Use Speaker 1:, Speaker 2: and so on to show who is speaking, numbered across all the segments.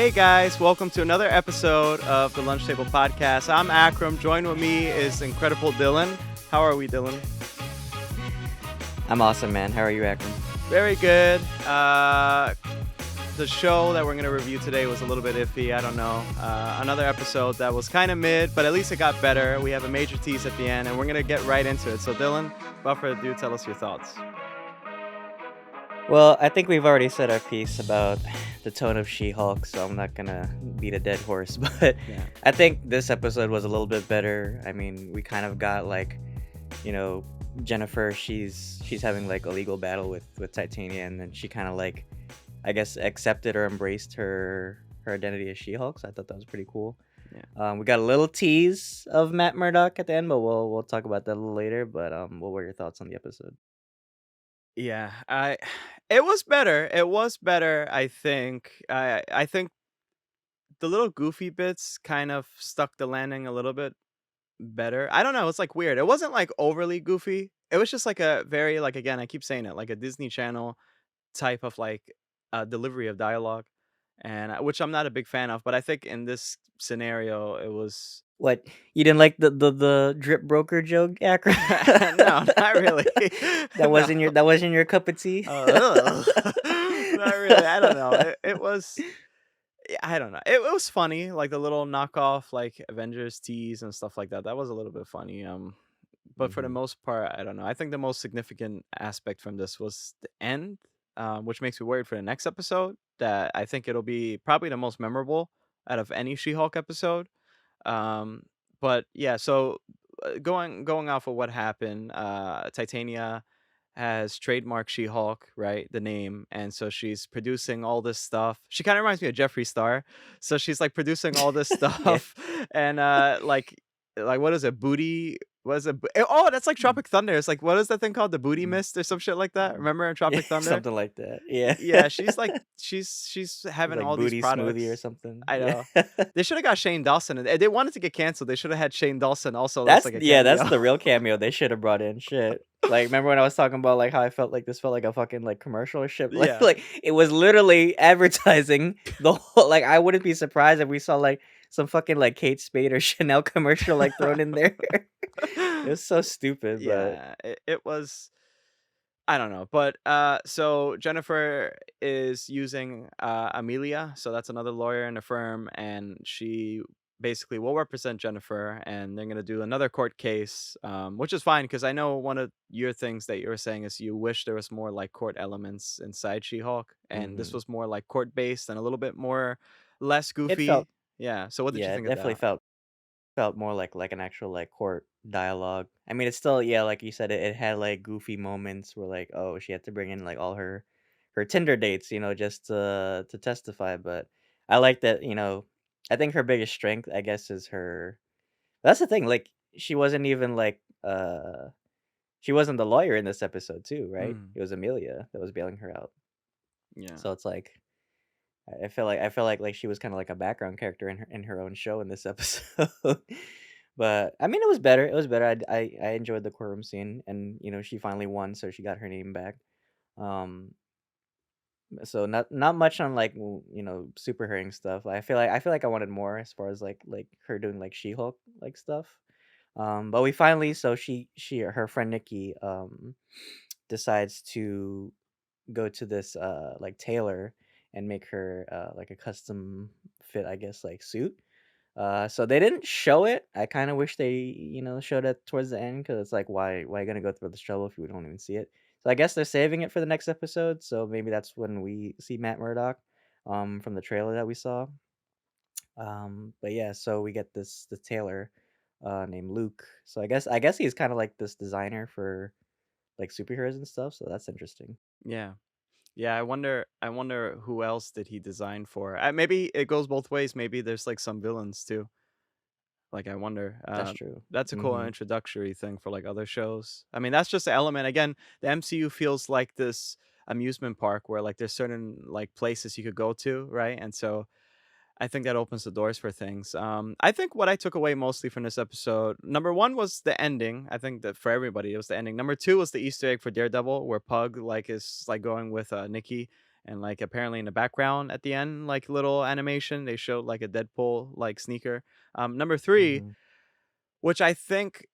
Speaker 1: Hey guys, welcome to another episode of the Lunch Table Podcast. I'm Akram. Joined with me is incredible Dylan. How are we, Dylan?
Speaker 2: I'm awesome, man. How are you, Akram?
Speaker 1: Very good. The show that we're going to review today was a little bit iffy. I don't know. Another episode that was kind of mid, but at least it got better. We have a major tease at the end, and we're going to get right into it. So, Dylan, without further ado, tell us your thoughts.
Speaker 2: Well, I think we've already said our piece about the tone of She-Hulk, so I'm not gonna beat a dead horse. But
Speaker 1: Yeah.
Speaker 2: I think this episode was a little bit better. I mean, we kind of got Jennifer. She's having like a legal battle with Titania, and then she kind of like, I guess, accepted or embraced her identity as She-Hulk. So I thought that was pretty cool.
Speaker 1: Yeah.
Speaker 2: We got a little tease of Matt Murdock at the end, but we'll talk about that a little later. But what were your thoughts on the episode?
Speaker 1: Yeah, it was better. It was better, I think. I think the little goofy bits kind of stuck the landing a little bit better. I don't know, it's like weird. It wasn't like overly goofy. It was just like a very like again, I keep saying it, like a Disney Channel type of like delivery of dialogue and which I'm not a big fan of, but I think in this scenario it was
Speaker 2: What, you didn't like the drip broker joke, Akron?
Speaker 1: no, not really.
Speaker 2: That
Speaker 1: No.
Speaker 2: wasn't your cup of tea.
Speaker 1: Ugh. Not really. I don't know. It was I don't know. It was funny, like the little knockoff, like Avengers tease and stuff like that. That was a little bit funny. But for the
Speaker 2: Mhm.
Speaker 1: most part, I don't know. I think the most significant aspect from this was the end, which makes me worried for the next episode. That I think it'll be probably the most memorable out of any She-Hulk episode. Um, but yeah, so going off of what happened, Titania has trademarked She-Hulk, right? The name. And so she's producing all this stuff. She kind of reminds me of Jeffree Star. So she's like producing all this
Speaker 2: Yeah.
Speaker 1: stuff and like what is it? Booty what is it? Oh, that's like
Speaker 2: Mm.
Speaker 1: Tropic Thunder. It's like what is that thing called? The Booty
Speaker 2: Mm.
Speaker 1: Mist or some shit like that. Remember in
Speaker 2: Yeah,
Speaker 1: Tropic Thunder?
Speaker 2: something like that. Yeah.
Speaker 1: Yeah, she's like she's having
Speaker 2: Like
Speaker 1: all these
Speaker 2: booty smoothie or
Speaker 1: products.
Speaker 2: something.
Speaker 1: I
Speaker 2: Yeah.
Speaker 1: know. They should have got Shane Dawson. And they wanted to get canceled. They should have had Shane Dawson also. That's like a
Speaker 2: That's
Speaker 1: cameo.
Speaker 2: the real cameo they should have brought in. Shit. Like, remember when I was talking about like how I felt like this felt like a fucking like commercial or shit? Like,
Speaker 1: Yeah.
Speaker 2: it was literally advertising the whole. Like, I wouldn't be surprised if we saw like some fucking like Kate Spade or Chanel commercial like thrown in there. It was so stupid, but
Speaker 1: Yeah, it was I don't know, but so Jennifer is using Amelia, so that's another lawyer in the firm, and she basically will represent Jennifer, and they're gonna do another court case, which is fine because I know one of your things that you were saying is you wish there was more like court elements inside She-Hulk, and this
Speaker 2: mhm.
Speaker 1: was more like court based and a little bit more less
Speaker 2: It felt
Speaker 1: goofy. Yeah. So what did you
Speaker 2: yeah, it
Speaker 1: think of
Speaker 2: definitely
Speaker 1: that?
Speaker 2: felt more like an actual like court dialogue. I mean, it's still, yeah, like you said, it had like goofy moments where like, oh, she had to bring in like all her Tinder dates, just to testify. But I like that, I think her biggest strength, I guess, is her. That's the thing. Like, she wasn't even like she wasn't the lawyer in this episode too, right?
Speaker 1: Mm,
Speaker 2: It was Amelia that was bailing her out.
Speaker 1: yeah.
Speaker 2: So it's like I feel like she was kind of like a background character in her own show in this episode. But I mean, it was better. It was better. I enjoyed the courtroom scene, and she finally won, so she got her name back. Um, so not much on like superheroing stuff. I feel like I wanted more as far as like her doing like She-Hulk like stuff. But we finally, so her friend Nikki decides to go to this like tailor and make her like a custom fit, I guess, like suit. So they didn't show it. I kind of wish they showed it towards the end, because it's like, why you gonna go through this trouble if you don't even see it? So I guess they're saving it for the next episode, so maybe that's when we see Matt Murdock from the trailer that we saw. But yeah, so we get the tailor named Luke. So I guess he's kind of like this designer for like superheroes and stuff, so that's interesting.
Speaker 1: Yeah. Yeah, I wonder who else did he design for? Maybe it goes both ways. Maybe there's like some villains too. Like I wonder.
Speaker 2: That's true.
Speaker 1: That's a cool
Speaker 2: Mm-hmm.
Speaker 1: introductory thing for like other shows. I mean, that's just the element. Again, the MCU feels like this amusement park where like there's certain like places you could go to, right? And so I think that opens the doors for things. I think what I took away mostly from this episode, number one was the ending. I think that for everybody, it was the ending. Number two was the Easter egg for Daredevil, where Pug like is like going with Nikki, And like apparently in the background at the end, like little animation, they showed like a Deadpool like sneaker. Number three,
Speaker 2: Mhm.
Speaker 1: which I think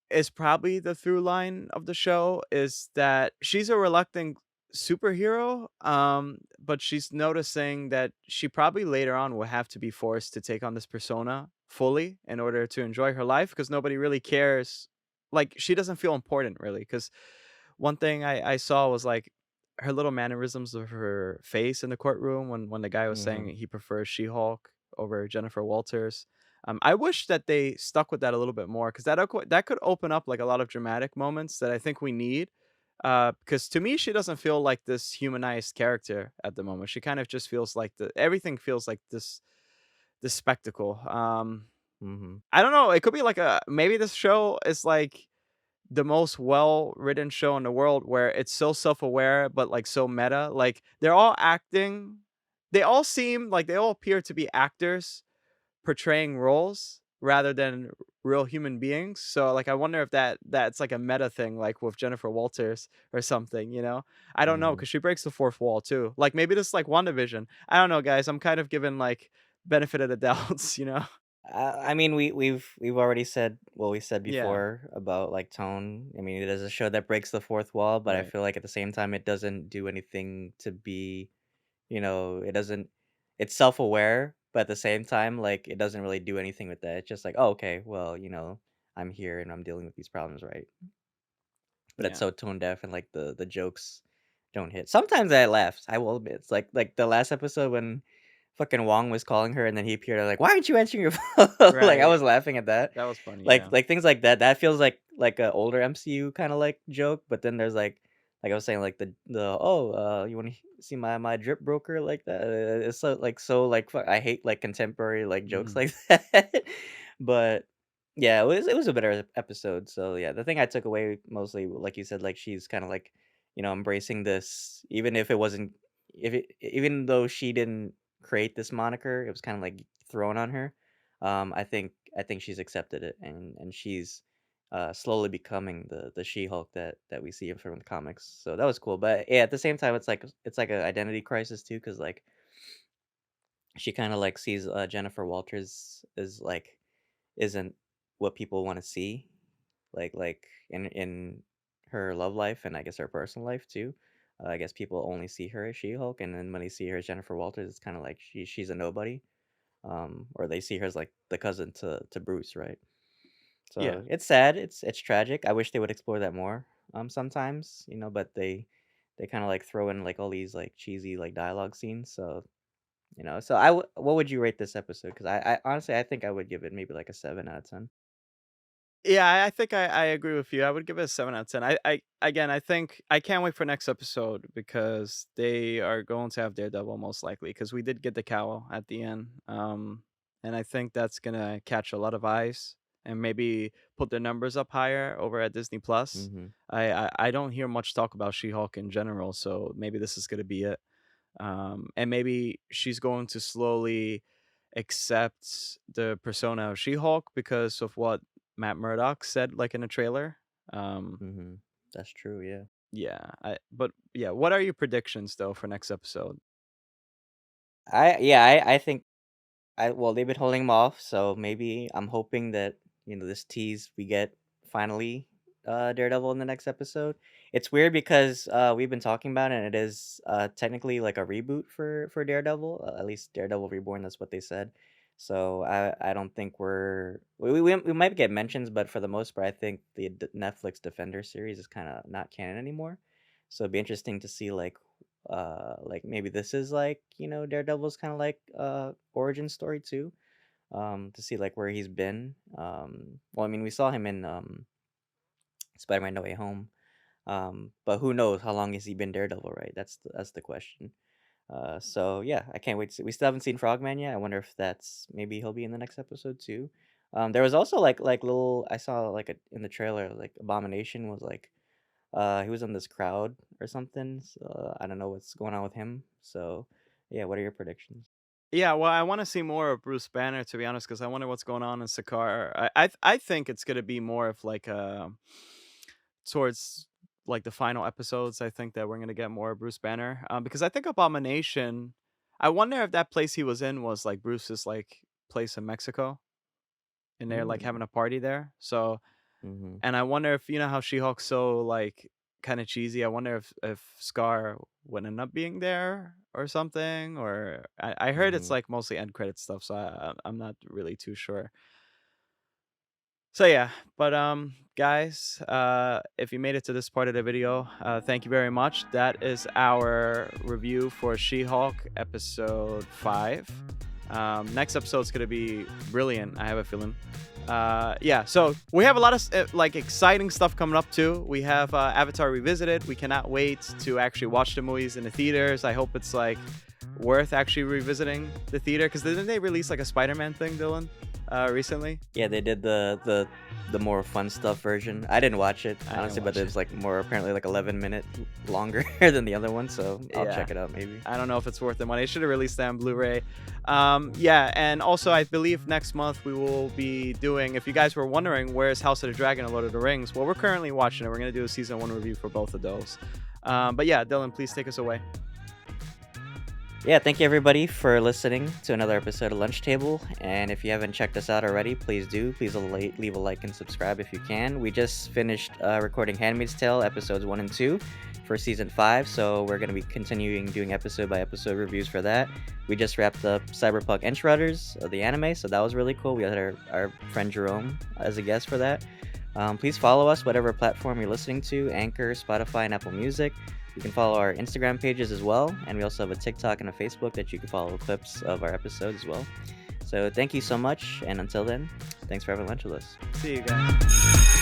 Speaker 1: is probably the through line of the show, is that she's a reluctant superhero, but she's noticing that she probably later on will have to be forced to take on this persona fully in order to enjoy her life because nobody really cares. Like she doesn't feel important really. Because one thing I saw was like her little mannerisms of her face in the courtroom when the guy was saying
Speaker 2: Mhm.
Speaker 1: he prefers She-Hulk over Jennifer Walters. I wish that they stuck with that a little bit more because that could open up like a lot of dramatic moments that I think we need. Because to me, she doesn't feel like this humanized character at the moment. She kind of just feels like the everything feels like this spectacle.
Speaker 2: Mhm.
Speaker 1: I don't know. It could be like a maybe this show is like the most well-written show in the world where it's so self-aware, but, like, so meta, like, they're all acting they all seem like they all appear to be actors portraying roles rather than real human beings, so, like, I wonder if that's, like, a meta thing, like, with Jennifer Walters or something, you know? I don't know know
Speaker 2: Mhm.
Speaker 1: because she breaks the fourth wall too. Like, maybe this is like WandaVision. I don't know, guys, I'm kind of giving, like, benefit of the doubts, you know?
Speaker 2: I mean, we've already said what we said
Speaker 1: Yeah,
Speaker 2: before about like tone. I mean, it is a show that breaks the fourth wall, but I
Speaker 1: right.
Speaker 2: feel like at the same time, it doesn't do anything to be, it doesn't. It's self-aware, but at the same time, like it doesn't really do anything with that. It's just like, oh, okay, well, I'm here and I'm dealing with these problems, right? But it's
Speaker 1: Yeah.
Speaker 2: so tone deaf and like the jokes don't hit. Sometimes I laughed, I will admit. It's like the last episode when fucking Wong was calling her and then he appeared, I'm like, "Why aren't you answering your phone?" Like, I
Speaker 1: Right.
Speaker 2: was laughing at that.
Speaker 1: That was funny,
Speaker 2: Like
Speaker 1: yeah.
Speaker 2: like things like that, that feels like a older MCU kinda like joke, but then there's like I was saying, like "Oh, you wanna see my drip broker?" Like that, it's so I hate, like, contemporary, like, jokes
Speaker 1: Mhm.
Speaker 2: like that. But yeah, it was a better episode. So yeah, the thing I took away mostly, like you said, like she's kind of like, embracing this, even if it wasn't, if it, even though she didn't create this moniker, it was kind of like thrown on her. I think she's accepted it, and she's slowly becoming the She-Hulk that we see from the comics. So that was cool. But yeah, at the same time, it's like an identity crisis too, because like she kind of like sees Jennifer Walters as like isn't what people wanna see, like, in her love life and I guess her personal life too. I guess people only see her as She-Hulk, and then when they see her as Jennifer Walters, it's kinda like she's a nobody, or they see her as, like, the cousin to Bruce, right?
Speaker 1: Yeah.
Speaker 2: So, it's sad, it's tragic, I wish they would explore that more, sometimes, but they kinda, like, throw in, like, all these, like, cheesy, like, dialogue scenes, so what would you rate this episode? Because I honestly, I think I would give it maybe, like, a 7 out of 10.
Speaker 1: Yeah, I think I agree with you. I would give it a 7 out of 10. I again, I think I can't wait for next episode because they are going to have Daredevil most likely because we did get the cowl at the end. And I think that's gonna catch a lot of eyes and maybe put their numbers up higher over at Disney Plus.
Speaker 2: Mhm.
Speaker 1: I don't hear much talk about She-Hulk in general, so maybe this is gonna be it. And maybe she's going to slowly accept the persona of She-Hulk because of what Matt Murdock said, like in a trailer. Um,
Speaker 2: Mhm. That's true, yeah.
Speaker 1: but yeah, what are your predictions though for next episode?
Speaker 2: I think well, they've been holding him off, so maybe I'm hoping that, this tease we get finally, Daredevil in the next episode. It's weird because, we've been talking about it, and it is, technically like a reboot for Daredevil, at least Daredevil Reborn, that's what they said. So I don't think we might get mentions, but for the most part, I think the Netflix Defender series is kinda not canon anymore. So it'd be interesting to see, like maybe this is like, Daredevil's kind of like origin story too, to see like where he's been. Well, I mean, we saw him in Spider-Man No Way Home, but who knows how long has he been Daredevil, right? That's the question. So yeah, I can't wait to see. We still haven't seen Frogman yet. I wonder if that's maybe he'll be in the next episode too. There was also like little, I saw like in the trailer, like Abomination was like he was in this crowd or something. So I don't know what's going on with him. So yeah, what are your predictions?
Speaker 1: Yeah, well, I want to see more of Bruce Banner to be honest, because I wonder what's going on in Sakaar. I think it's gonna be more of like towards like the final episodes, I think that we're gonna get more Bruce Banner. Because I think Abomination. I wonder if that place he was in was like Bruce's like place in Mexico, and they're like
Speaker 2: Mm.
Speaker 1: having a party there. So,
Speaker 2: Mhm.
Speaker 1: and I wonder if how She-Hulk's so like kind of cheesy. I wonder if Scar would end up being there or something. Or I heard it's
Speaker 2: Mhm.
Speaker 1: like mostly end credit stuff, so I'm not really too sure. So yeah, but guys, if you made it to this part of the video, thank you very much. That is our review for She-Hulk episode 5. Next episode's gonna be brilliant, I have a feeling. Yeah, so we have a lot of like exciting stuff coming up too. We have Avatar Revisited. We cannot wait to actually watch the movies in the theaters. I hope it's like worth actually revisiting the theater, because didn't they release like a Spider-Man thing, Dylan, recently?
Speaker 2: Yeah, they did the more fun stuff version. I didn't watch it,
Speaker 1: I didn't
Speaker 2: honestly, but
Speaker 1: watch
Speaker 2: it
Speaker 1: it.
Speaker 2: was, like, more apparently, like, 11-minute longer than the other one, so I'll
Speaker 1: Yeah.
Speaker 2: check it out maybe.
Speaker 1: I don't know if it's worth the money. They should have released that on Blu-ray. Yeah, and also I believe next month we will be doing. If you guys were wondering where's House of the Dragon and Lord of the Rings, well, we're currently watching it. We're gonna do a season 1 review for both of those. But yeah, Dylan, please take us away.
Speaker 2: Yeah, thank you everybody for listening to another episode of Lunch Table. And if you haven't checked us out already, please do. Please leave a like and subscribe if you can. We just finished recording Handmaid's Tale episodes 1 and 2 for season 5, so we're going to be continuing doing episode by episode reviews for that. We just wrapped up Cyberpunk Edgerunners, the anime, so that was really cool. We had our friend Jerome as a guest for that. Please follow us, whatever platform you're listening to, Anchor, Spotify, and Apple Music. You can follow our Instagram pages as well, and we also have a TikTok and a Facebook that you can follow clips of our episodes as well. So thank you so much, and until then, thanks for having lunch with us.
Speaker 1: See you guys.